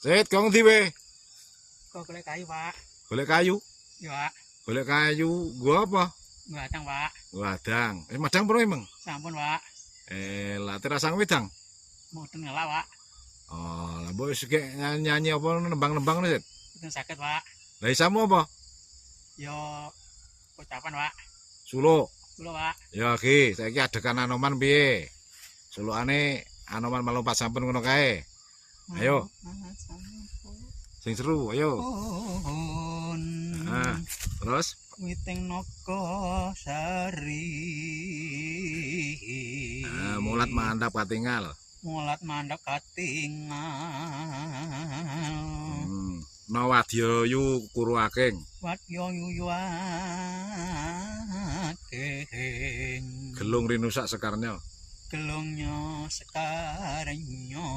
Set, kau ngerti be? Kok golek kayu, Pak. Golek kayu. Iya, Pak. Golek kayu. Gua apa? Gadang, Pak. Wadang. Madang bro emang? Sampun, Pak. Lah terasang wedang. Mboten ngelak, Pak. Oh, lah mbok sik nyanyi apa nembang-nembang nih, Set? Mboten saged, Pak. Lah isamu apa? Yo ucapan, Pak. Suluk. Kula, Pak. Ya iki, saiki adegan Anoman piye? Sulukane Anoman melompat sampun ngono kae. Ayo. Sing seru, ayo. Nah, terus Witing Naka Sari. mulat mandap katingal. Mulat mandap katingal. Nawadya yu kuru aking. Wadya yuyuaking. Gelung rinusak sekarnya. Gelungnya sekarnya.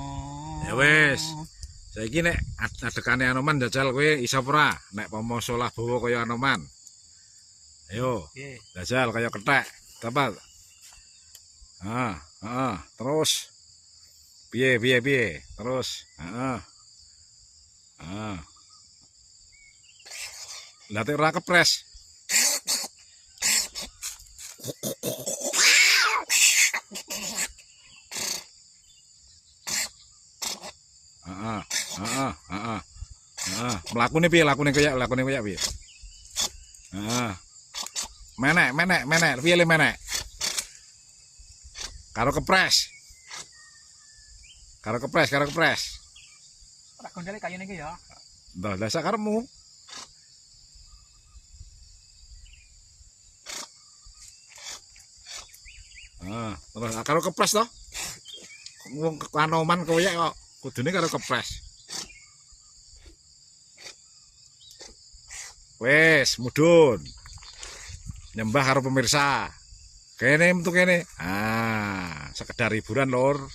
Ya wis. Saiki nek adekane Anoman jajal kowe iso ora nek pomoso lah bawa kaya Anoman. Ayo. Nggih. Jajal kaya kethek. Tepat. Terus. Piye. Terus. Lah tek ora kepres. Lakune piye? Lakune koyak piye? Menek, piye le menek? Karo kepres. Ora gondele kayune iki ya. Lah sakarepmu. Terus karo kepres to? Wong Anoman koyak kok kudune karo kepres. Wes, mudhun. Nyembah karo pemirsa. Kene metu kene. Sekedar hiburan lur.